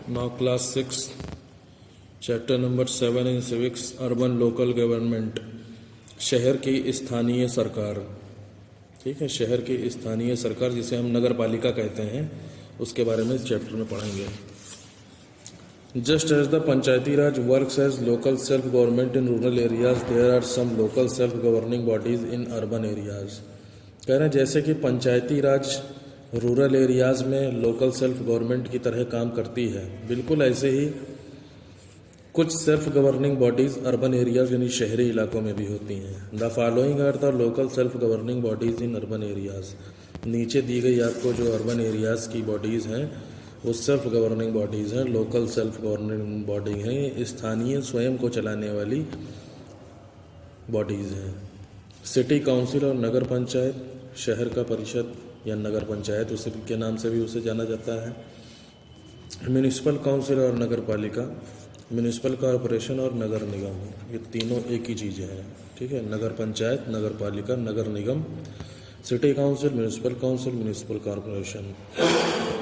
Now class 6 chapter number 7 in civics urban local government शहर की स्थानीय सरकार। ठीक है, शहर की स्थानीय सरकार जिसे हम नगर पालिका कहते हैं उसके बारे में इस चैप्टर में पढ़ेंगे। Just as the panchayati raj works as local self government in rural areas there are some local self governing bodies in urban areas. कह रहे हैं जैसे कि पंचायती राज रूरल एरियाज में लोकल सेल्फ गवर्नमेंट की तरह काम करती है, बिल्कुल ऐसे ही कुछ self governing bodies urban areas यानी शहरी इलाकों में भी होती हैं। The following are the local self governing bodies in urban areas. नीचे दी गई आपको जो अर्बन एरियाज की बॉडीज हैं वो सेल्फ गवर्निंग बॉडीज हैं, लोकल सेल्फ गवर्निंग बॉडी हैं, स्थानीय स्वयं को चलाने वाली बॉडीज हैं। सिटी काउंसिल और नगर पंचायत, शहर का परिषद या नगर पंचायत उसी के नाम से भी उसे जाना जाता है। म्यूनिसिपल काउंसिल और नगर पालिका, म्यूनिसिपल कॉरपोरेशन और नगर निगम, ये तीनों एक ही चीज़ें हैं। ठीक है, नगर पंचायत, नगर पालिका, नगर निगम, city council, municipal council, municipal corporation.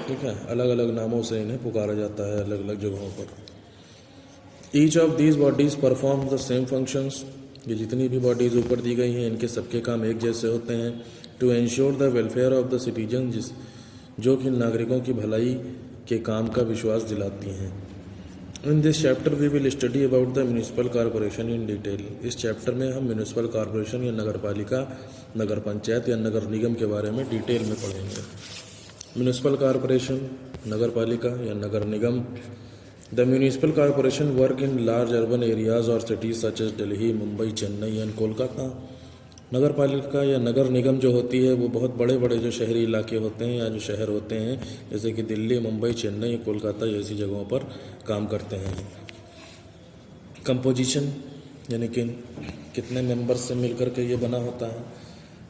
ठीक है, अलग अलग नामों से इन्हें पुकारा जाता है अलग अलग जगहों पर। Each of these bodies perform the same functions. ये जितनी भी बॉडीज ऊपर दी गई हैं इनके सबके काम एक जैसे होते हैं। To ensure the welfare of the citizen, जो कि नागरिकों की भलाई के काम का विश्वास दिलाती हैं। In this chapter we will study about the municipal corporation in detail. इस चैप्टर में हम म्यूनिसिपल कॉरपोरेशन या नगर पालिका, नगर पंचायत या नगर निगम के बारे में डिटेल में पढ़ेंगे। म्यूनिसिपल कॉरपोरेशन, नगर पालिका या नगर निगम। The municipal corporation work in large urban areas और cities such as Delhi, Mumbai, Chennai and Kolkata. नगर पालिका या नगर निगम जो होती है वो बहुत बड़े बड़े जो शहरी इलाके होते हैं या जो शहर होते हैं जैसे कि दिल्ली, मुंबई, चेन्नई, कोलकाता जैसी जगहों पर काम करते हैं। कंपोजिशन यानी कि कितने मेंबर्स से मिलकर के ये बना होता है।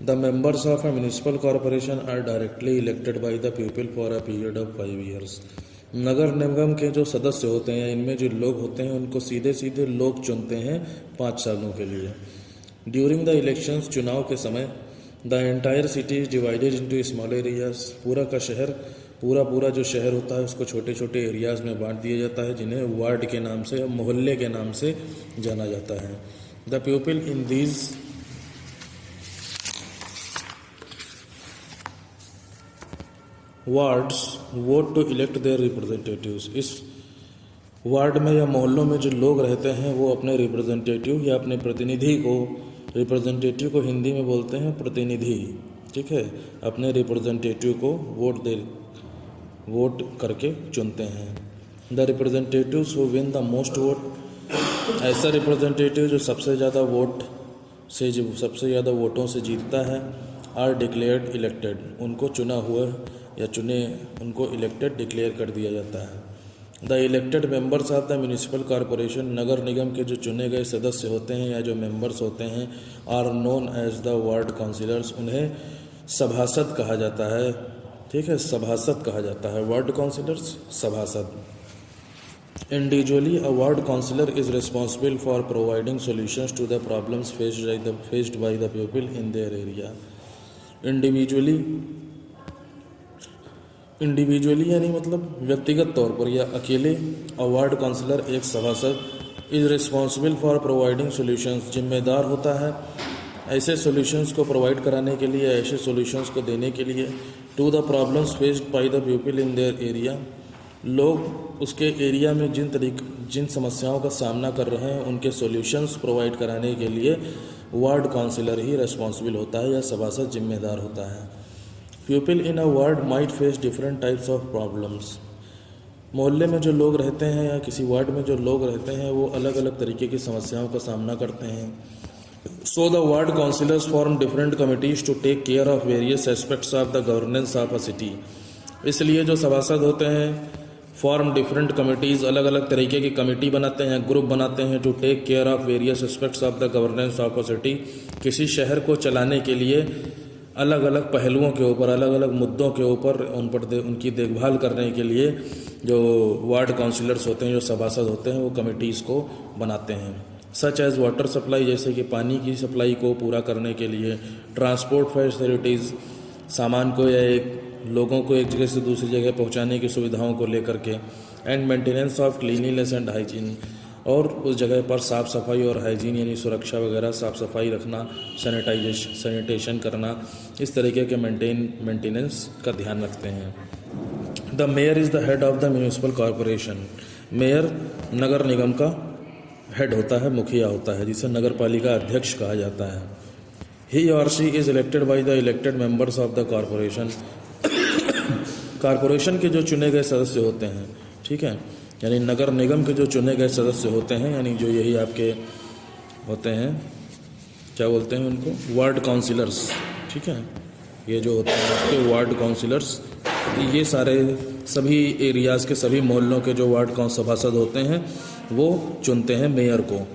The members of a municipal corporation are directly elected by the people for a period of 5 years। नगर निगम के जो सदस्य होते हैं इनमें जो लोग होते हैं उनको सीधे सीधे लोग चुनते हैं 5 सालों के लिए। ड्यूरिंग द इलेक्शंस, चुनाव के समय, the entire city is divided into small areas. पूरा का शहर, पूरा जो शहर होता है उसको छोटे छोटे एरियाज में बांट दिया जाता है जिन्हें वार्ड के नाम से या मोहल्ले के नाम से जाना जाता है। The people in these wards vote to elect their representatives. इस वार्ड में या मोहल्लों में जो लोग रहते हैं वो अपने रिप्रेजेंटेटिव या अपने प्रतिनिधि को, रिप्रेजेंटेटिव को हिंदी में बोलते हैं प्रतिनिधि। ठीक है, अपने रिप्रेजेंटेटिव को वोट करके चुनते हैं। The representatives who win the most vote, ऐसा रिप्रेजेंटेटिव जो सबसे ज़्यादा वोटों से जीतता है, आर डिक्लेयर्ड इलेक्टेड, उनको चुना हुआ या उनको इलेक्टेड डिक्लेयर कर दिया जाता है। The elected members of the municipal corporation, नगर निगम के जो चुने गए सदस्य होते हैं या जो मेंबर्स होते हैं, are known as the ward councillors, उन्हें सभासद कहा जाता है। ठीक है, सभासद कहा जाता है, वार्ड काउंसिलर्स सभासद। Individually a ward councillor is responsible for providing solutions to the problems faced by the people in their area. Individually यानी मतलब व्यक्तिगत तौर पर या अकेले, अ वार्ड काउंसिलर एक सभासद, is responsible for providing solutions, जिम्मेदार होता है ऐसे सॉल्यूशंस को प्रोवाइड कराने के लिए, ऐसे सॉल्यूशंस को देने के लिए, to the problems faced by the people in their area. लोग उसके एरिया में जिन समस्याओं का सामना कर रहे हैं उनके सॉल्यूशंस प्रोवाइड कराने के लिए वार्ड काउंसिलर ही रिस्पॉन्सिबल होता है या सभासद जिम्मेदार होता है। People in a ward might face different types of problems. मोहल्ले में जो लोग रहते हैं या किसी वार्ड में जो लोग रहते हैं वो अलग अलग तरीके की समस्याओं का सामना करते हैं। So the ward councillors form different committees to take care of various aspects of the governance of a city. इसलिए जो सभासद होते हैं फॉर्म डिफरेंट कमिटीज़, अलग अलग तरीके की कमेटी बनाते हैं, ग्रुप बनाते हैं, to take care of various aspects of the governance of a city. किसी शहर को चलाने के लिए अलग अलग पहलुओं के ऊपर, अलग अलग मुद्दों के ऊपर उनकी देखभाल करने के लिए जो वार्ड काउंसिलर्स होते हैं, जो सभासद होते हैं, वो कमिटीज़ को बनाते हैं। सच एज़ वाटर सप्लाई, जैसे कि पानी की सप्लाई को पूरा करने के लिए, ट्रांसपोर्ट फैसिलिटीज़, सामान को या लोगों को एक जगह से दूसरी जगह पहुंचाने की सुविधाओं को लेकर के। And maintenance of cleanliness and hygiene, और उस जगह पर साफ़ सफाई और हाइजीन यानी सुरक्षा वगैरह, साफ़ सफाई रखना, सैनिटेशन करना, इस तरीके के मेंटेनेंस का ध्यान रखते हैं। The mayor is the head of the municipal corporation. Mayor नगर निगम का हेड होता है, मुखिया होता है, जिसे नगर पालिका अध्यक्ष कहा जाता है। ही और she is elected by the elected members of the corporation. Corporation के जो चुने गए सदस्य होते हैं, ठीक है, यानी नगर निगम के जो चुने गए सदस्य होते हैं, यानी जो यही आपके होते हैं, क्या बोलते हैं उनको, वार्ड काउंसिलर्स, ठीक है, ये जो होते हैं आपके वार्ड काउंसिलर्स, ये सारे सभी एरियाज़ के सभी मोहल्लों के जो वार्ड सभासद होते हैं वो चुनते हैं मेयर को।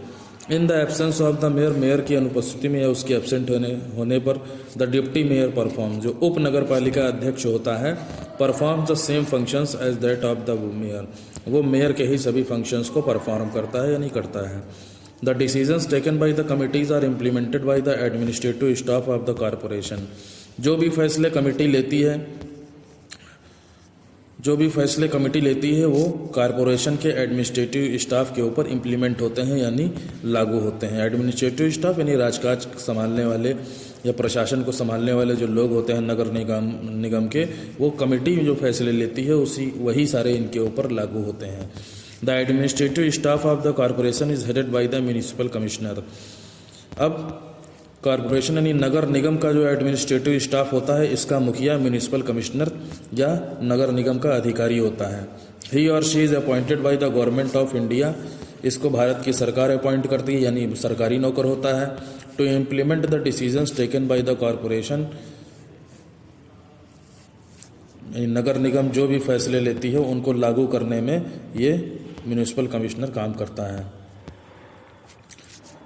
In the absence of the mayor, mayor की अनुपस्थिति में या उसके एब्सेंट होने पर द डिप्टी मेयर परफॉर्म, जो उप नगर पालिका अध्यक्ष होता है, perform the same functions as that of the mayor, वो मेयर के ही सभी फंक्शंस को परफॉर्म करता है यानी करता है। The decisions taken by the committees are implemented by the administrative staff of the corporation. जो भी फैसले कमेटी लेती है वो कॉरपोरेशन के एडमिनिस्ट्रेटिव स्टाफ के ऊपर इम्प्लीमेंट होते हैं यानी लागू होते हैं। एडमिनिस्ट्रेटिव स्टाफ यानी राजकाज संभालने वाले या प्रशासन को संभालने वाले जो लोग होते हैं नगर निगम के, वो कमेटी जो फैसले लेती है वही सारे इनके ऊपर लागू होते हैं। The administrative staff of the corporation is headed by the municipal commissioner. अब कॉरपोरेशन यानी नगर निगम का जो एडमिनिस्ट्रेटिव स्टाफ होता है, इसका मुखिया म्यूनिसिपल कमिश्नर या नगर निगम का अधिकारी होता है। ही और she is appointed by the government of India, इसको भारत की सरकार अपॉइंट करती है यानी सरकारी नौकर होता है। To implement the decisions taken by the corporation, नगर निगम जो भी फैसले लेती है उनको लागू करने में ये म्यूनिसिपल कमिश्नर काम करता है,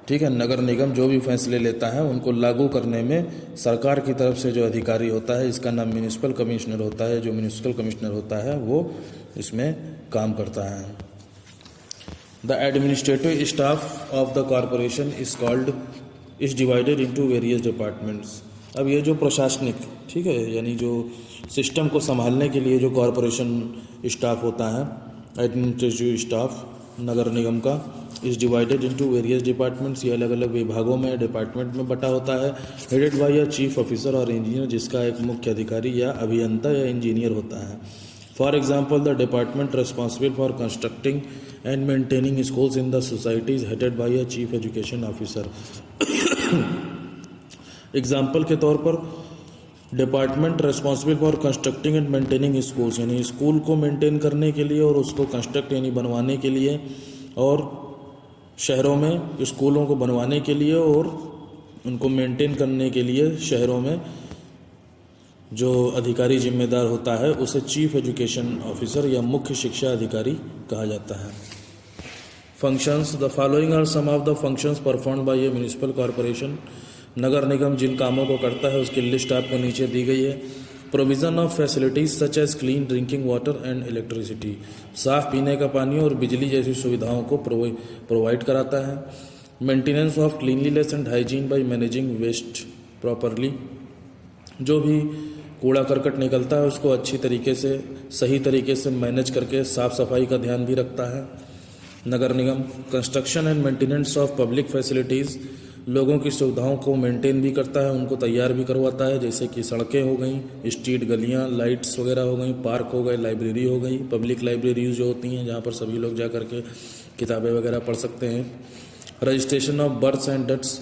ठीक है। नगर निगम जो भी फैसले लेता है उनको लागू करने में सरकार की तरफ से जो अधिकारी होता है, इसका नाम म्यूनिसिपल कमिश्नर होता है। जो म्यूनिसिपल कमिश्नर होता है वो इसमें काम करता है। The administrative staff of the corporation is divided into various departments. अब ये जो प्रशासनिक, ठीक है, यानी जो सिस्टम को संभालने के लिए जो कॉरपोरेशन स्टाफ होता है, एडमिनिस्ट्रेटिव स्टाफ नगर निगम का, is divided into various departments, ये अलग अलग विभागों में, डिपार्टमेंट में बटा होता है। Headed by a chief officer और इंजीनियर, जिसका एक मुख्य अधिकारी या अभियंता या इंजीनियर होता है। For example, the department responsible for constructing and maintaining schools in the society is headed by a chief education officer. Example के तौर पर, department responsible for constructing and maintaining schools, यानी स्कूल को मेंटेन करने के लिए और उसको कंस्ट्रक्ट यानी बनवाने के लिए, और शहरों में स्कूलों को बनवाने के लिए और उनको मेंटेन करने के लिए शहरों में जो अधिकारी जिम्मेदार होता है उसे चीफ एजुकेशन ऑफिसर या मुख्य शिक्षा अधिकारी कहा जाता है। Functions, the following are some of the functions performed by a municipal corporation. नगर निगम जिन कामों को करता है उसकी लिस्ट आपको नीचे दी गई है। Provision of facilities such as clean drinking water and electricity, साफ़ पीने का पानी और बिजली जैसी सुविधाओं को प्रोवाइड कराता है। Maintenance of cleanliness and hygiene by managing waste properly, जो भी कूड़ा करकट निकलता है उसको अच्छी तरीके से, सही तरीके से मैनेज करके साफ़ सफाई का ध्यान भी रखता है नगर निगम। Construction and maintenance of public facilities, लोगों की सुविधाओं को मेंटेन भी करता है, उनको तैयार भी करवाता है, जैसे कि सड़कें हो गई, स्ट्रीट गलियां, लाइट्स वगैरह हो गई, पार्क हो गए, लाइब्रेरी हो गई, पब्लिक लाइब्रेरीज जो होती हैं जहाँ पर सभी लोग जा करके किताबें वगैरह पढ़ सकते हैं। Registration of births and deaths,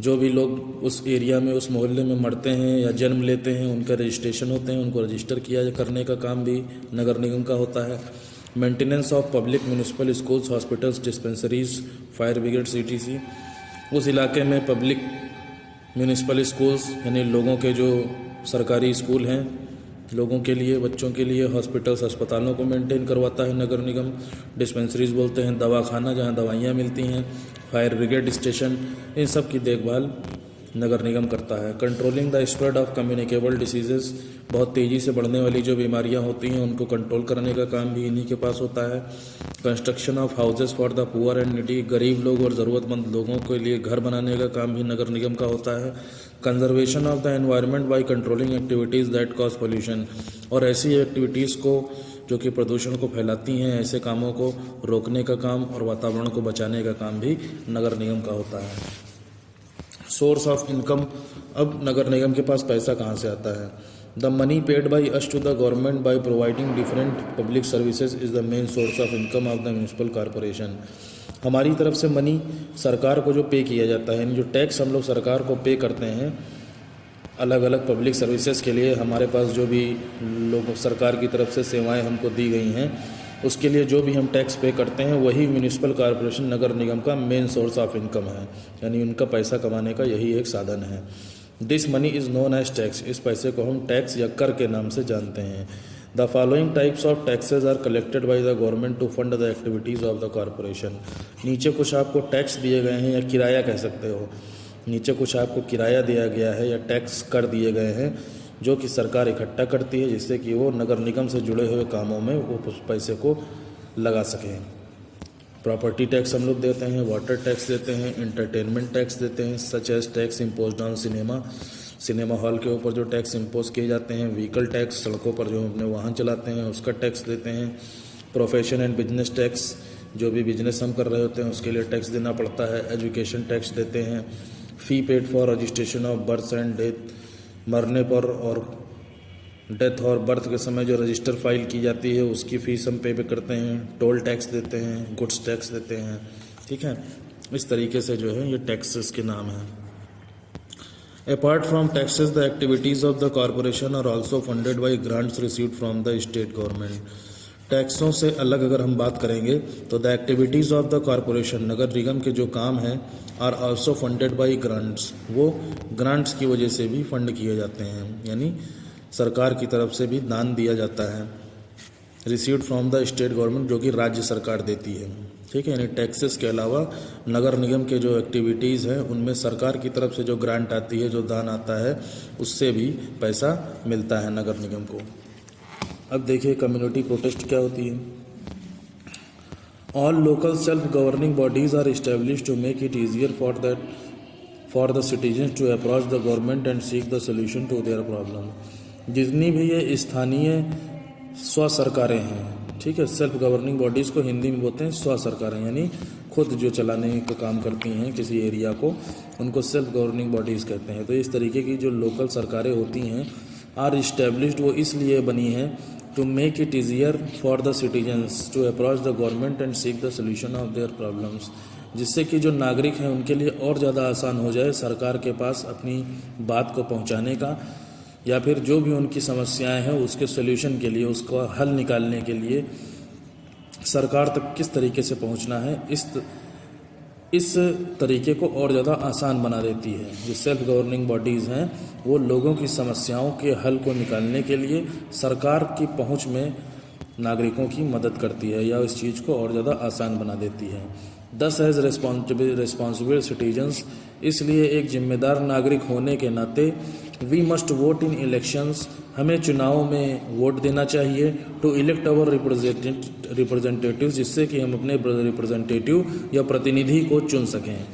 जो भी लोग उस एरिया में, उस मोहल्ले में मरते हैं या जन्म लेते हैं उनका रजिस्ट्रेशन होते हैं, उनको रजिस्टर करने का काम भी नगर निगम का होता है। Maintenance of public municipal schools, hospitals, dispensaries, fire brigades, ETC, उस इलाके में पब्लिक म्यूनिसिपल स्कूल्स यानी लोगों के जो सरकारी स्कूल हैं लोगों के लिए, बच्चों के लिए, हॉस्पिटल्स, अस्पतालों को मेंटेन करवाता है नगर निगम। डिस्पेंसरीज बोलते हैं दवाखाना जहां दवाइयां मिलती हैं, फायर ब्रिगेड स्टेशन, इन सब की देखभाल नगर निगम करता है। Controlling the spread of communicable diseases, बहुत तेज़ी से बढ़ने वाली जो बीमारियां होती हैं उनको कंट्रोल करने का काम भी इन्हीं के पास होता है। Construction of houses for the poor and needy, गरीब लोग और ज़रूरतमंद लोगों के लिए घर बनाने का काम भी नगर निगम का होता है। Conservation of the environment by controlling activities that cause pollution, और ऐसी एक्टिविटीज़ को जो कि प्रदूषण को फैलाती हैं, ऐसे कामों को रोकने का काम और वातावरण को बचाने का काम भी नगर निगम का होता है। सोर्स ऑफ इनकम, अब नगर निगम के पास पैसा कहाँ से आता है? The money paid by us to the government by providing different public services is the main source of income of the municipal corporation. हमारी तरफ से मनी सरकार को जो पे किया जाता है, यानी जो टैक्स हम लोग सरकार को पे करते हैं अलग अलग पब्लिक सर्विसेज के लिए, हमारे पास जो भी लोग सरकार की तरफ से सेवाएं हमको दी गई हैं उसके लिए जो भी हम टैक्स पे करते हैं वही म्यूनिसिपल कॉरपोरेशन नगर निगम का मेन सोर्स ऑफ इनकम है, यानी उनका पैसा कमाने का यही एक साधन है। This money is known as tax, इस पैसे को हम टैक्स या कर के नाम से जानते हैं। The following types of taxes are collected by the government to fund the activities of the corporation. नीचे कुछ आपको टैक्स दिए गए हैं या किराया कह सकते हो, नीचे कुछ आपको किराया दिया गया है या टैक्स कर दिए गए हैं जो कि सरकार इकट्ठा करती है जिससे कि वो नगर निगम से जुड़े हुए कामों में वो उस पैसे को लगा सकें। प्रॉपर्टी टैक्स हम लोग देते हैं, वाटर टैक्स देते हैं, इंटरटेनमेंट टैक्स देते हैं, such as tax imposed on cinema hall के ऊपर जो टैक्स इम्पोज किए जाते हैं, व्हीकल टैक्स, सड़कों पर जो अपने वाहन चलाते हैं उसका टैक्स देते हैं, प्रोफेशन एंड बिजनेस टैक्स, जो भी बिजनेस हम कर रहे होते हैं उसके लिए टैक्स देना पड़ता है, एजुकेशन टैक्स देते हैं, fee paid for registration of birth and death, मरने पर और डेथ और बर्थ के समय जो रजिस्टर फाइल की जाती है उसकी फ़ीस हम पे करते हैं, टोल टैक्स देते हैं, गुड्स टैक्स देते हैं। ठीक है, इस तरीके से जो है ये टैक्सेस के नाम हैं। Apart from taxes the activities of the corporation are also funded by grants received from the state government. टैक्सों से अलग अगर हम बात करेंगे तो the activities of the corporation, नगर निगम के जो काम हैं, are also funded by grants, वो ग्रांट्स की वजह से भी फंड किए जाते हैं, यानी सरकार की तरफ से भी दान दिया जाता है। Received from the state government, जो कि राज्य सरकार देती है। ठीक है, यानी टैक्सेस के अलावा नगर निगम के जो एक्टिविटीज़ हैं उनमें सरकार की तरफ से जो ग्रांट आती है, जो दान आता है, उससे भी पैसा मिलता है नगर निगम को। अब देखिए कम्युनिटी प्रोटेस्ट क्या होती है। All local self governing bodies are established to make it easier for the citizens to approach the government and seek the solution to their problem. जितनी भी ये स्थानीय स्व सरकारें हैं, ठीक है, सेल्फ गवर्निंग बॉडीज़ को हिंदी में बोलते हैं स्व सरकारें, यानी खुद जो चलाने का काम करती हैं किसी एरिया को, उनको सेल्फ गवर्निंग बॉडीज़ कहते हैं। तो इस तरीके की जो लोकल सरकारें होती हैं आर इस्टेब्लिश्ड, वो इसलिए बनी हैं to make it easier for the citizens to approach the government and seek the solution of their problems, जिससे कि जो नागरिक हैं उनके लिए और ज़्यादा आसान हो जाए सरकार के पास अपनी बात को पहुंचाने का, या फिर जो भी उनकी समस्याएं हैं उसके सोल्यूशन के लिए, उसका हल निकालने के लिए सरकार तक किस तरीके से पहुंचना है, इस तरीके को और ज़्यादा आसान बना देती है। जो सेल्फ गवर्निंग बॉडीज़ हैं वो लोगों की समस्याओं के हल को निकालने के लिए सरकार की पहुंच में नागरिकों की मदद करती है या इस चीज़ को और ज़्यादा आसान बना देती है। दस एज रिस्पॉन्सिबल सिटीजन्स, इसलिए एक जिम्मेदार नागरिक होने के नाते we must vote in elections, हमें चुनावों में वोट देना चाहिए, टू इलेक्ट आवर रिप्रेजेंटेटिव, जिससे कि हम अपने रिप्रेजेंटेटिव या प्रतिनिधि को चुन सकें।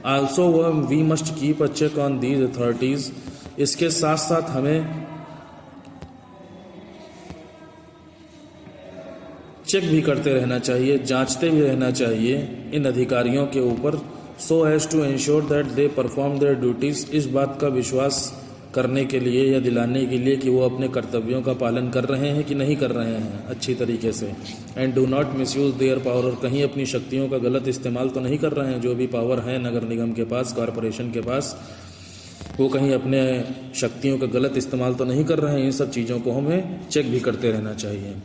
Also we must keep a check on these authorities, इसके साथ साथ हमें चेक भी करते रहना चाहिए, जांचते भी रहना चाहिए इन अधिकारियों के ऊपर, so as to ensure that they perform their duties, इस बात का विश्वास करने के लिए या दिलाने के लिए कि वो अपने कर्तव्यों का पालन कर रहे हैं कि नहीं कर रहे हैं अच्छी तरीके से। And do not misuse their power, और कहीं अपनी शक्तियों का गलत इस्तेमाल तो नहीं कर रहे हैं, जो भी पावर है नगर निगम के पास, कॉरपोरेशन के पास, वो कहीं अपने शक्तियों का गलत इस्तेमाल तो नहीं कर रहे हैं। इन सब चीज़ों को हमें चेक भी करते रहना चाहिए।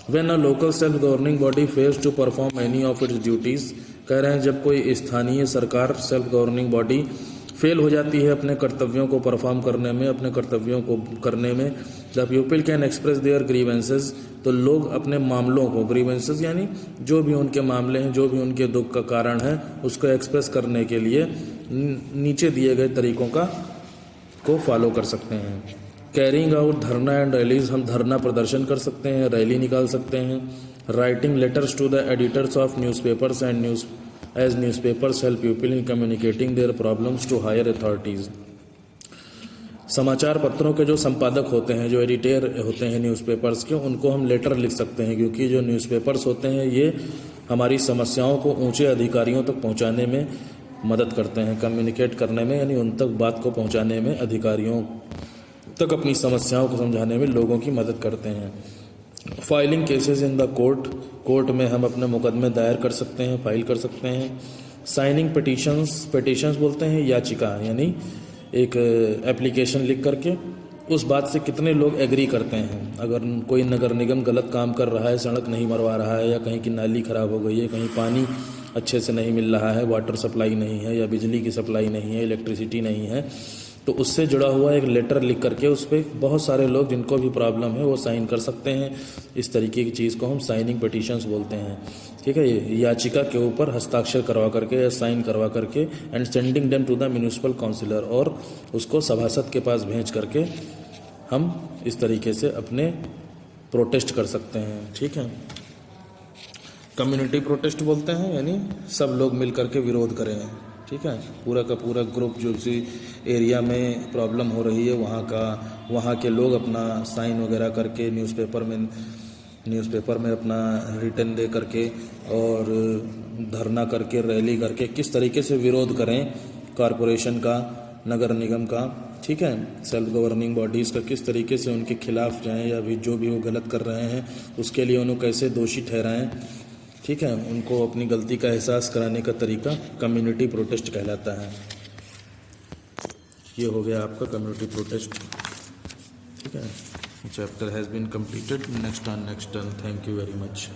When a local self governing body fails to perform any of its duties, कह रहे हैं जब कोई स्थानीय सरकार सेल्फ गवर्निंग बॉडी फेल हो जाती है अपने कर्तव्यों को परफॉर्म करने में, अपने कर्तव्यों को करने में, the people can express their grievances, तो लोग अपने मामलों को, ग्रीवेंसेस यानी जो भी उनके मामले हैं, जो भी उनके दुख का कारण है, उसको एक्सप्रेस करने के लिए नीचे दिए गए तरीकों को फॉलो कर सकते हैं। कैरिंग आउट धरना एंड रैलीज, हम धरना प्रदर्शन कर सकते हैं, रैली निकाल सकते हैं। Writing letters to the editors of newspapers and newspapers help people in communicating their problems to higher authorities, समाचार पत्रों के जो संपादक होते हैं, जो एडिटर होते हैं न्यूज़पेपर्स के, उनको हम लेटर लिख सकते हैं, क्योंकि जो न्यूज़पेपर्स होते हैं ये हमारी समस्याओं को ऊंचे अधिकारियों तक पहुंचाने में मदद करते हैं, कम्युनिकेट करने में, यानी उन तक बात को पहुंचाने में, अधिकारियों तक अपनी समस्याओं को समझाने में लोगों की मदद करते हैं। Filing cases in the court में हम अपने मुकदमे दायर कर सकते हैं, फाइल कर सकते हैं। साइनिंग पिटीशंस बोलते हैं याचिका, यानी एक एप्लीकेशन लिख करके उस बात से कितने लोग एग्री करते हैं। अगर कोई नगर निगम गलत काम कर रहा है, सड़क नहीं मरवा रहा है, या कहीं की नाली ख़राब हो गई है, कहीं पानी अच्छे से नहीं मिल रहा है, वाटर सप्लाई नहीं है, या बिजली की सप्लाई नहीं है, इलेक्ट्रिसिटी नहीं है, तो उससे जुड़ा हुआ एक लेटर लिख करके उस पर बहुत सारे लोग जिनको भी प्रॉब्लम है वो साइन कर सकते हैं। इस तरीके की चीज़ को हम साइनिंग पिटीशंस बोलते हैं। ठीक है, ये याचिका के ऊपर हस्ताक्षर करवा करके या साइन करवा करके and sending them to the municipal councillor, और उसको सभासद के पास भेज करके हम इस तरीके से अपने प्रोटेस्ट कर सकते हैं। ठीक है, कम्युनिटी प्रोटेस्ट बोलते हैं, यानी सब लोग मिल करके विरोध करें। ठीक है, पूरा का पूरा ग्रुप जो उसी एरिया में प्रॉब्लम हो रही है वहाँ के लोग अपना साइन वगैरह करके न्यूज़पेपर में अपना रिटर्न दे करके और धरना करके, रैली करके किस तरीके से विरोध करें कॉरपोरेशन का, नगर निगम का, ठीक है, सेल्फ गवर्निंग बॉडीज़ का, किस तरीके से उनके खिलाफ जाएं, या भी जो भी वो गलत कर रहे हैं उसके लिए उन्हें कैसे दोषी ठहराएं। ठीक है, उनको अपनी गलती का एहसास कराने का तरीका कम्युनिटी प्रोटेस्ट कहलाता है। ये हो गया आपका कम्युनिटी प्रोटेस्ट। ठीक है, chapter has been completed. Next turn. Thank you very much.